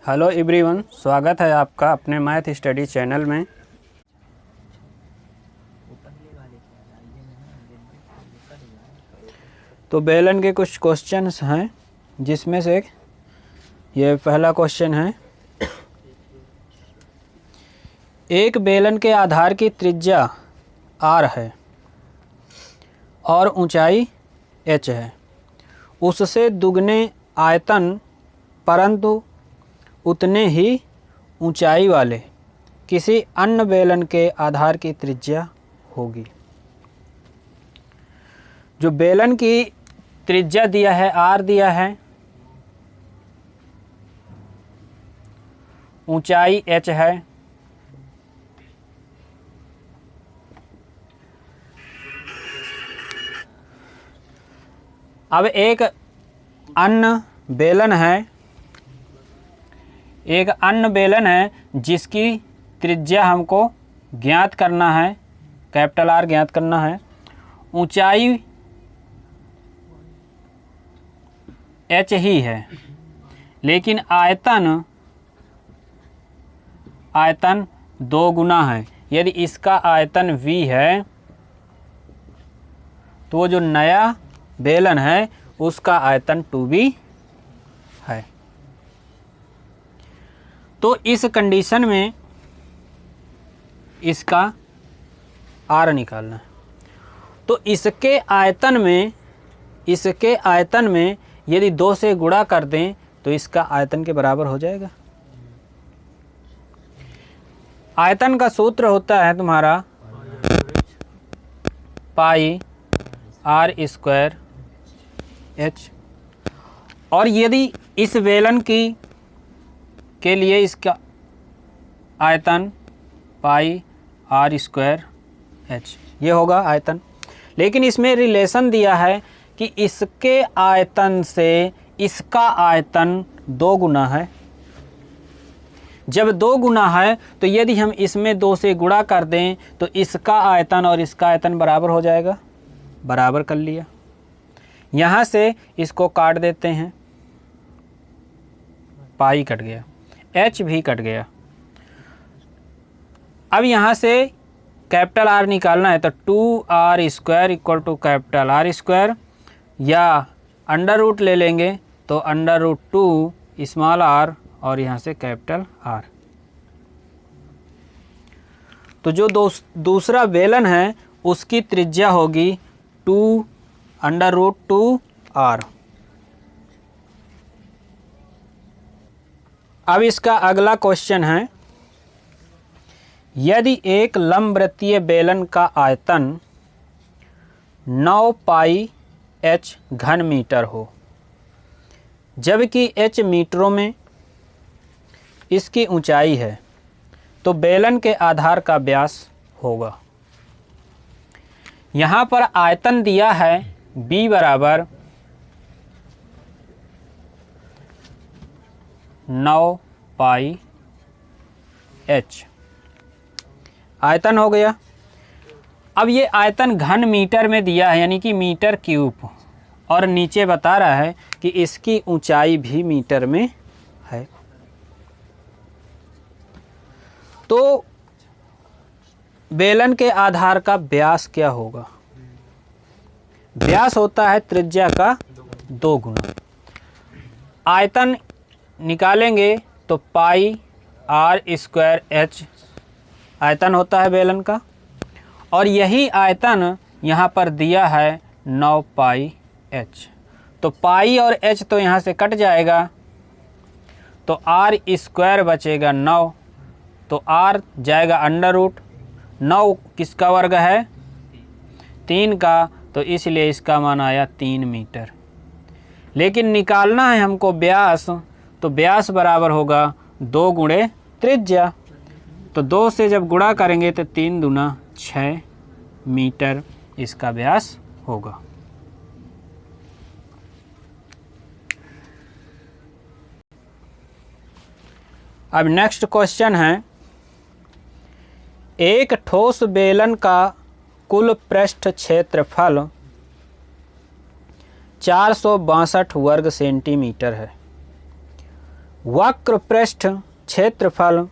Hello everyone, स्वागत है आपका अपने मैथ स्टडी चैनल में। तो बेलन के कुछ क्वेश्चंस हैं, जिसमें से ये पहला क्वेश्चन है। एक बेलन के आधार की त्रिज्या r है और ऊंचाई h है। उससे दुगने आयतन परंतु उतने ही ऊंचाई वाले किसी अन्य बेलन के आधार की त्रिज्या होगी। जो बेलन की त्रिज्या दिया है r दिया है, ऊंचाई h है, अब एक अन्य बेलन है जिसकी त्रिज्या हमको ज्ञात करना है, कैपिटल R ज्ञात करना है। ऊंचाई h ही है, लेकिन आयतन 2 गुना है। यदि इसका आयतन v है तो वो जो नया बेलन है उसका आयतन 2v है। तो इस कंडीशन में इसका r निकालना है। तो इसके आयतन में यदि 2 से गुणा कर दें तो इसका आयतन के बराबर हो जाएगा। आयतन का सूत्र होता है तुम्हारा पाई r स्क्वायर h। और यदि इस बेलन के लिए इसका आयतन पाई r स्क्वायर h ये होगा आयतन। लेकिन इसमें रिलेशन दिया है कि इसके आयतन से इसका आयतन 2 गुना है। जब 2 गुना है तो यदि हम इसमें 2 से गुणा कर दें तो इसका आयतन और इसका आयतन बराबर हो जाएगा। बराबर कर लिया। यहाँ से इसको काट देते हैं, पाई कट गया, h भी कट गया। अब यहाँ से कैपिटल R निकालना है तो 2r square equal to capital R square, या अंडर रूट ले लेंगे तो अंडर रूट 2 स्मॉल r और यहाँ से कैपिटल R। तो जो दूसरा बेलन है उसकी त्रिज्या होगी 2 अंडर रूट 2r। अब इसका अगला क्वेश्चन है, यदि एक लंबवृत्तीय बेलन का आयतन 9 पाई h घन मीटर हो, जबकि h मीटरों में इसकी ऊंचाई है, तो बेलन के आधार का व्यास होगा। यहाँ पर आयतन दिया है b बराबर 9 पाई h, आयतन हो गया। अब ये आयतन घन मीटर में दिया है, यानी कि मीटर क्यूब, और नीचे बता रहा है कि इसकी ऊंचाई भी मीटर में है। तो बेलन के आधार का व्यास क्या होगा? व्यास होता है त्रिज्या का 2 गुना। आयतन निकालेंगे तो पाई r स्क्वायर h आयतन होता है बेलन का, और यही आयतन यहाँ पर दिया है 9 पाई h। तो पाई और h तो यहाँ से कट जाएगा, तो r स्क्वायर बचेगा 9, तो r जाएगा अंडर रूट 9 किसका वर्ग है? 3 का, तो इसलिए इसका मान आया 3 मीटर। लेकिन निकालना है हमको व्यास, तो व्यास बराबर होगा 2 गुणे त्रिज्या। तो 2 से जब गुणा करेंगे तो 3 दूना 6 मीटर इसका व्यास होगा। अब नेक्स्ट क्वेश्चन है, एक ठोस बेलन का कुल पृष्ठ क्षेत्रफल 462 वर्ग सेंटीमीटर है। वक्र पृष्ठ क्षेत्रफल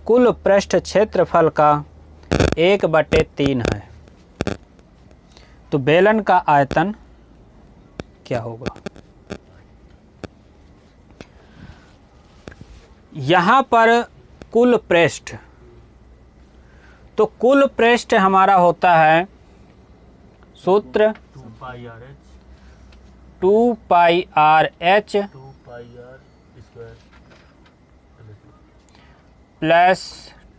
कुल पृष्ठ क्षेत्रफल का 1/3 है, तो बेलन का आयतन क्या होगा? यहाँ पर कुल पृष्ठ, तो कुल पृष्ठ हमारा होता है सूत्र 2πr/h प्लस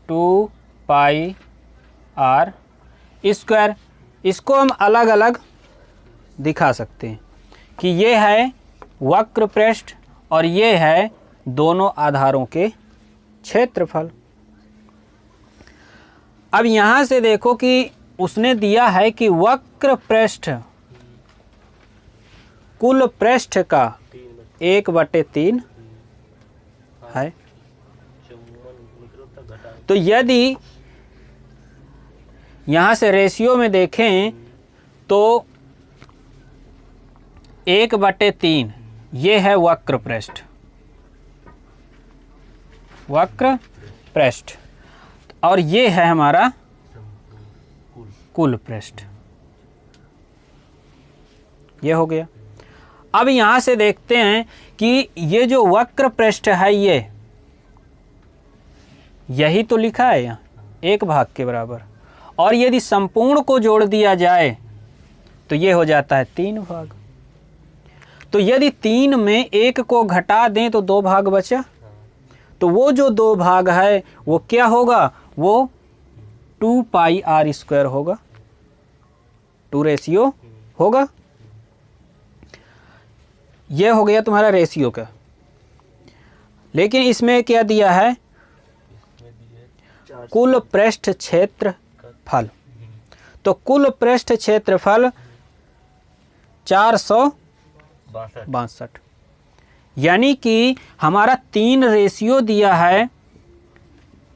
2πr²। इसको हम अलग अलग दिखा सकते हैं कि ये है वक्र पृष्ठ और ये है दोनों आधारों के क्षेत्रफल। अब यहाँ से देखो कि उसने दिया है कि वक्र पृष्ठ कुल पृष्ठ का 1/3 है। तो यदि यहाँ से रेशियो में देखें तो 1/3 ये है वक्र पृष्ठ, वक्र पृष्ठ, और ये है हमारा कुल पृष्ठ, ये हो गया। अब यहाँ से देखते हैं कि ये जो वक्र पृष्ठ है ये यही तो लिखा है यहाँ 1 भाग के बराबर, और यदि संपूर्ण को जोड़ दिया जाए तो ये हो जाता है 3 भाग। तो यदि 3 में 1 को घटा दें तो 2 भाग बचा, तो वो जो 2 भाग है वो क्या होगा? वो 2πr² होगा, 2 रेशियो होगा। ये हो गया तुम्हारा रेशियो का। लेकिन इसमें क्या दिया है? कुल पृष्ठ क्षेत्रफल। तो कुल पृष्ठ क्षेत्रफल 462, यानी कि हमारा 3 रेशियो दिया है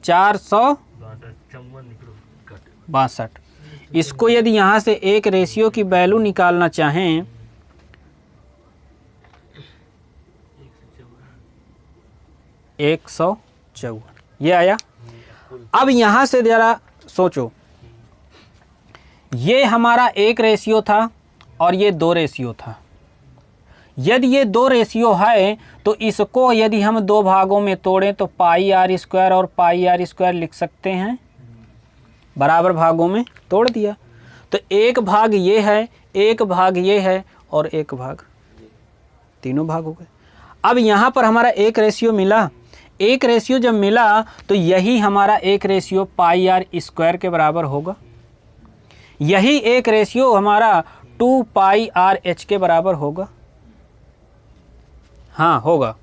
462। इसको यदि यहाँ से एक रेशियो की वैल्यू निकालना चाहें 154, ये आया। अब यहाँ से जरा सोचो, ये हमारा 1 रेशियो था और ये 2 रेशियो था। यदि ये 2 रेशियो है तो इसको यदि हम 2 भागों में तोड़ें तो πr² और πr² लिख सकते हैं, बराबर भागों में तोड़ दिया तो 1 भाग ये है, 1 भाग ये है और 1 भाग, तीनों भाग हो गए। अब यहाँ पर हमारा 1 रेशियो मिला, 1 रेशियो जब मिला तो यही हमारा 1 रेशियो πr² के बराबर होगा, यही 1 रेशियो हमारा 2πrh के बराबर होगा। हाँ होगा।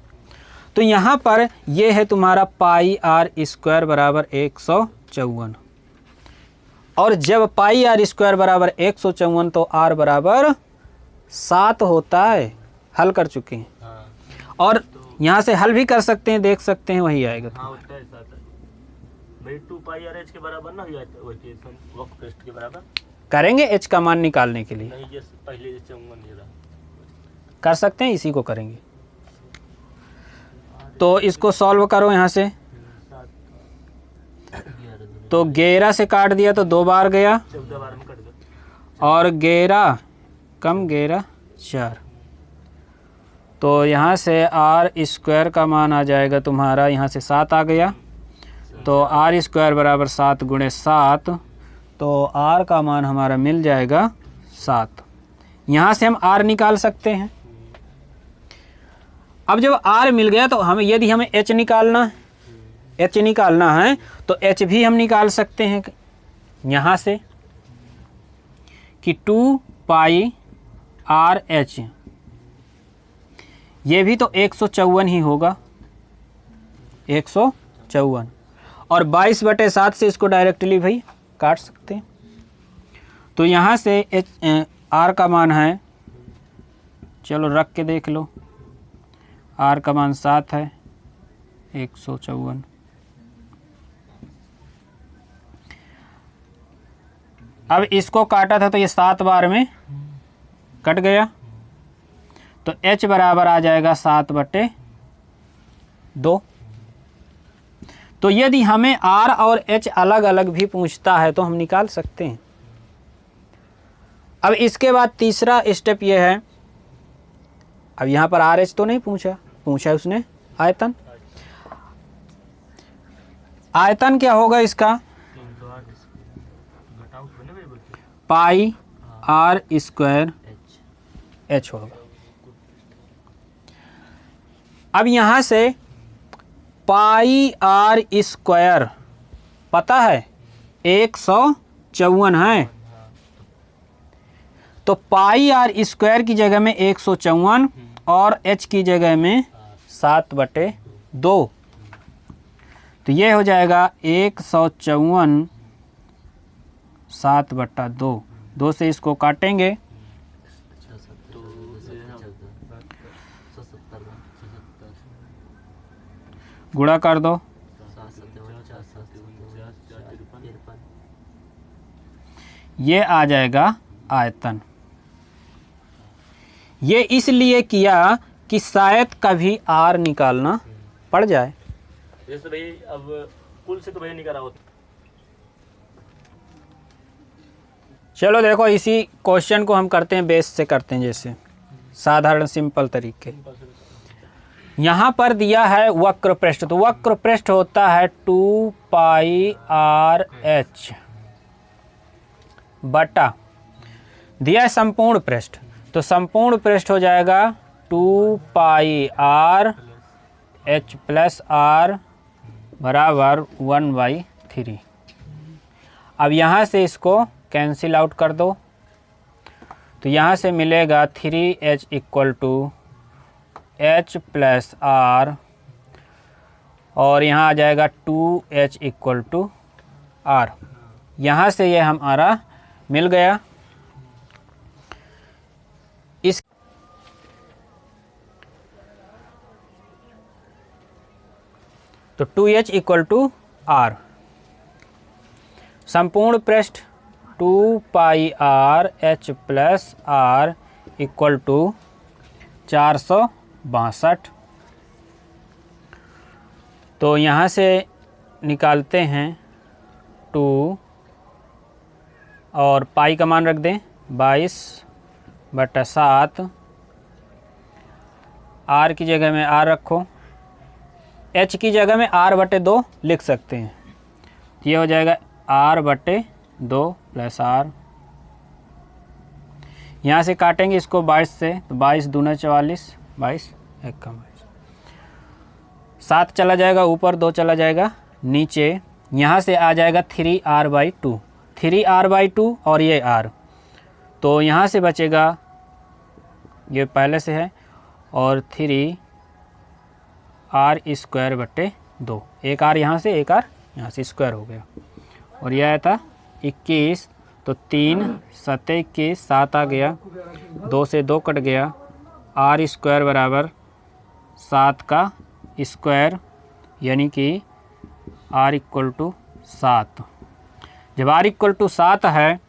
तो यहाँ पर ये है तुम्हारा πr² बराबर 154, और जब πr² बराबर 154 तो r बराबर 7 होता है। हल कर चुके हैं और यहाँ से हल भी कर सकते हैं, देख सकते हैं वही आएगा। हाँ, भाई 2πrh के बराबर ना हो जाता है, वक्र पृष्ठ के बराबर करेंगे h का मान निकालने के लिए। नहीं, जैसे पहले जैसे कर सकते हैं, इसी को करेंगे। तो इसको सॉल्व करो यहाँ से, तो 11 से काट दिया तो 2 बार गया, 14 बार में कट गया, और 11 कम 11 4, तो यहाँ से r² का मान आ जाएगा तुम्हारा, यहाँ से 7 आ गया, तो r² बराबर 7 × 7, तो r का मान हमारा मिल जाएगा 7। यहाँ से हम r निकाल सकते हैं। अब जब r मिल गया तो हमें यदि हमें h निकालना है तो h भी हम निकाल सकते हैं यहाँ से कि 2πrh, ये भी तो 154 ही होगा, 154, और 22/7 से इसको डायरेक्टली भाई काट सकते हैं। तो यहाँ से r का मान है, चलो रख के देख लो, r का मान 7 है, 154। अब इसको काटा था तो ये 7 बार में कट गया, तो h बराबर आ जाएगा 7/7। 2। तो यदि हमें R और H अलग अलग भी पूछता है तो हम निकाल सकते हैं। अब इसके बाद तीसरा स्टेप ये है, अब यहाँ पर RH तो नहीं पूछा उसने आयतन। आयतन क्या होगा इसका? 308 घटाओ तो नहीं बच्चे, पाई R स्क्वायर H होगा। अब यहाँ से पाई R स्क्वायर पता है 154 है, तो पाई R स्क्वायर की जगह में 154 और H की जगह में 7/2, तो ये हो जाएगा 154 7/2। 2 से इसको काटेंगे, तो 670 गुणा कर दो, ये आ जाएगा आयतन। ये इसलिए किया कि शायद कभी R निकालना पड़ जाए। जैसे भाई अब कुल से तो भाई नहीं करा होता। चलो देखो, इसी क्वेश्चन को हम करते हैं बेस से करते हैं, जैसे साधारण सिंपल तरीके। यहाँ पर दिया है वक्र पृष्ठ, तो वक्र पृष्ठ होता है 2 पाई RH बटा, दिया है संपूर्ण पृष्ठ, तो संपूर्ण पृष्ठ हो जाएगा 2 पाई RH प्लस R बराबर 1/3। अब यहाँ से इसको कैंसिल आउट कर दो, तो यहाँ से मिलेगा 3H equal to H plus R, और यहाँ आ जाएगा 2H इक्वल टू R। यहाँ से ये हमारा मिल गया। इस तो 2H इक्वल टू R, संपूर्ण पृष्ठ 2 pi RH plus R equal to 462। तो यहाँ से निकालते हैं 2 और पाई का मान रख दें 22/7, R की जगह में R रखो, H की जगह में R/2 लिख सकते हैं, ये हो जाएगा R/2 प्लस R। यहाँ से काटेंगे इसको 22 से, तो 22 दूना 44, 22 1 कम 7 चला जाएगा ऊपर, 2 चला जाएगा नीचे। यहाँ से आ जाएगा 3R/2, 3R/2 और ये R, तो यहाँ से बचेगा, ये पहले से है, और 3R स्क्वायर बटे 2, एक R यहाँ से एक R यहाँ से स्क्वायर हो गया, और यह आया था 21, तो 3 7 21 7 आ गया, 2 से 2 कट गया, R स्क्वायर बराबर 7 का स्क्वायर, यानी कि R इक्वल टू 7। जब R इक्वल टू 7 है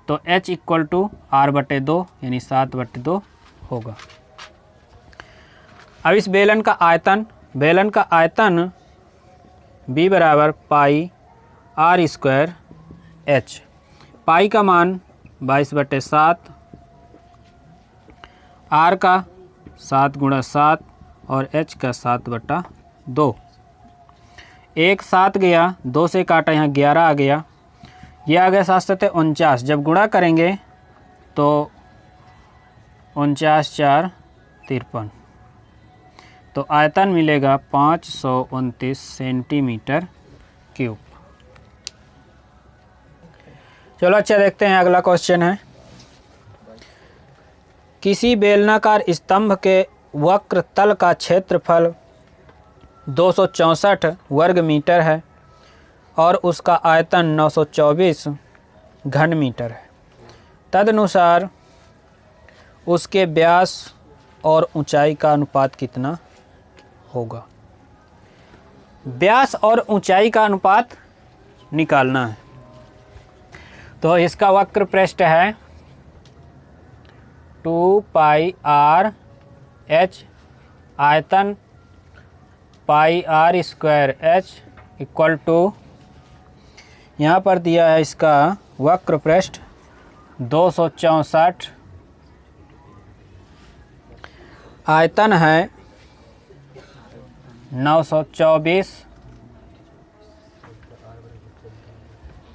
तो H इक्वल टू R/2 यानी 7/2 होगा। अब इस बेलन का आयतन B बराबर पाई R स्क्वायर H, पाई का मान 22/7, R का 7 गुणा 7 और H का 7/2। 1 7 गया, 2 से काटा, यहाँ 11 आ गया, ये आ गया 7 7 49। जब गुणा करेंगे तो 49 4 53, तो आयतन मिलेगा 529 सेंटीमीटर क्यूब। चलो अच्छा, देखते हैं अगला क्वेश्चन है। किसी बेलनाकार स्तंभ के वक्र तल का क्षेत्रफल 264 वर्ग मीटर है और उसका आयतन 924 घन मीटर है। तदनुसार उसके व्यास और ऊंचाई का अनुपात कितना होगा? व्यास और ऊंचाई का अनुपात निकालना है। तो इसका वक्र पृष्ठ है 2 पाई R H, आयतन pi R square H equal to, यहाँ पर दिया है इसका वक्र पृष्ठ 264, आयतन है 924।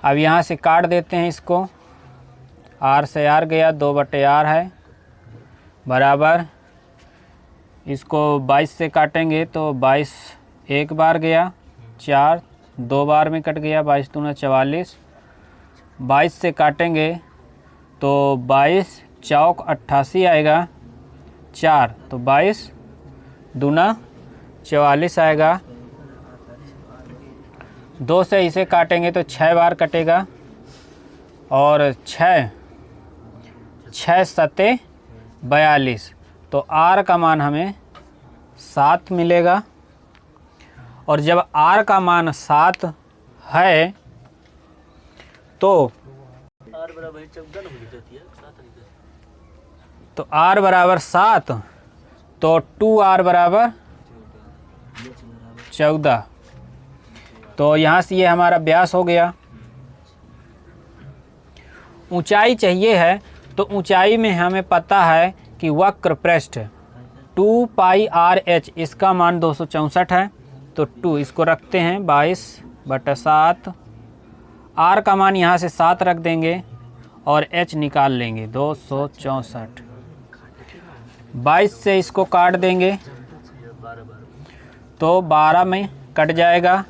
अब यहाँ से काट देते हैं इसको, आर से आर गया, 2/r है बराबर, इसको 22 से काटेंगे तो 22 एक बार गया, 4 दो बार में कट गया, 22 दूना 44। 22 से काटेंगे तो 22 चौक 88 आएगा, 4 तो 22 दूना 44 आएगा। 2 से इसे काटेंगे तो 6 बार कटेगा, और 6 सत्ते 42, तो r का मान हमें 7 मिलेगा। और जब r का मान 7 है तो r बराबर 14 हो जाती है, 7 नहीं तो r बराबर 7, तो 2r बराबर 14। तो यहाँ से ये हमारा व्यास हो गया। ऊंचाई चाहिए है, तो ऊंचाई में हमें पता है कि वक्र पृष्ठ 2 पाई आर एच, इसका मान 264 है, तो 2 इसको रखते हैं 22/7, आर का मान यहाँ से 7 रख देंगे और एच निकाल लेंगे 264। 22 से इसको काट देंगे तो 12 में कट जाएगा,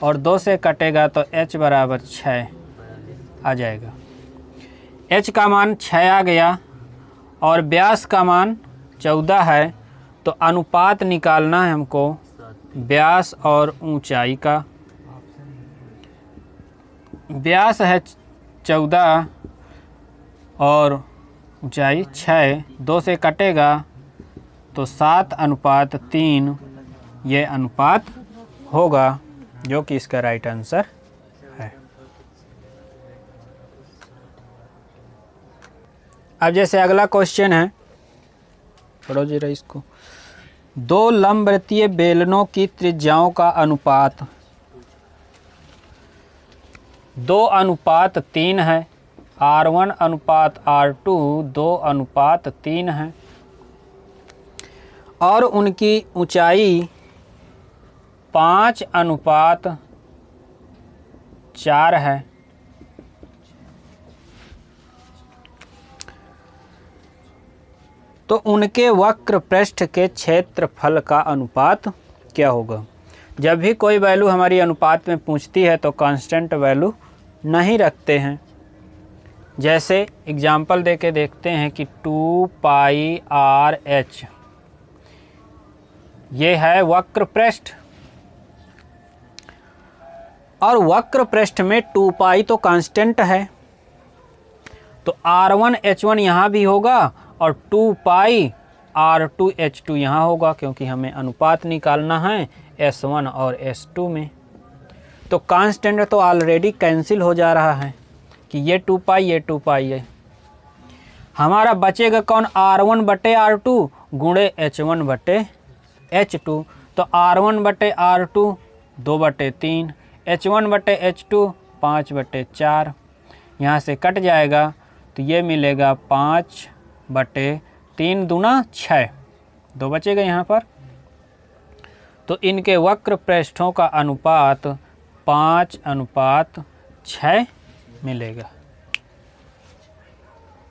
और 2 से कटेगा तो h बराबर 6 आ जाएगा। h का मान 6 आ गया और व्यास का मान 14 है, तो अनुपात निकालना है हमको व्यास और ऊंचाई का। व्यास है 14 और ऊंचाई 6, 2 से कटेगा तो 7:3 ये अनुपात होगा, जो कि इसका राइट आंसर है। अब जैसे अगला क्वेश्चन है, पढ़ो जरा इसको। 2 लंबवृत्तीय बेलनों की त्रिज्याओं का अनुपात 2:3 है। R1:R2 2:3 है, और उनकी ऊंचाई 5:4 है। तो उनके वक्र पृष्ठ के क्षेत्रफल का अनुपात क्या होगा। जब भी कोई वैल्यू हमारी अनुपात में पूछती है तो कांस्टेंट वैल्यू नहीं रखते हैं। जैसे एग्जाम्पल देके देखते हैं कि 2 पाई आर एच, ये है वक्र पृष्ठ, और वक्र पृष्ठ में 2 पाई तो कांस्टेंट है, तो R1 H1 यहाँ भी होगा और 2 पाई R2 H2 यहाँ होगा, क्योंकि हमें अनुपात निकालना है S1 और S2 में। तो कांस्टेंट तो ऑलरेडी कैंसिल हो जा रहा है कि ये 2 पाई ये 2 पाई है। हमारा बचेगा कौन, R1/R2 गुणे H1/H2। तो R1/R2 2/3, H1/H2 5/4, यहाँ से कट जाएगा तो ये मिलेगा 5/3 दूना 6, 2 बचेगा यहाँ पर। तो इनके वक्र पृष्ठों का अनुपात 5:6 मिलेगा।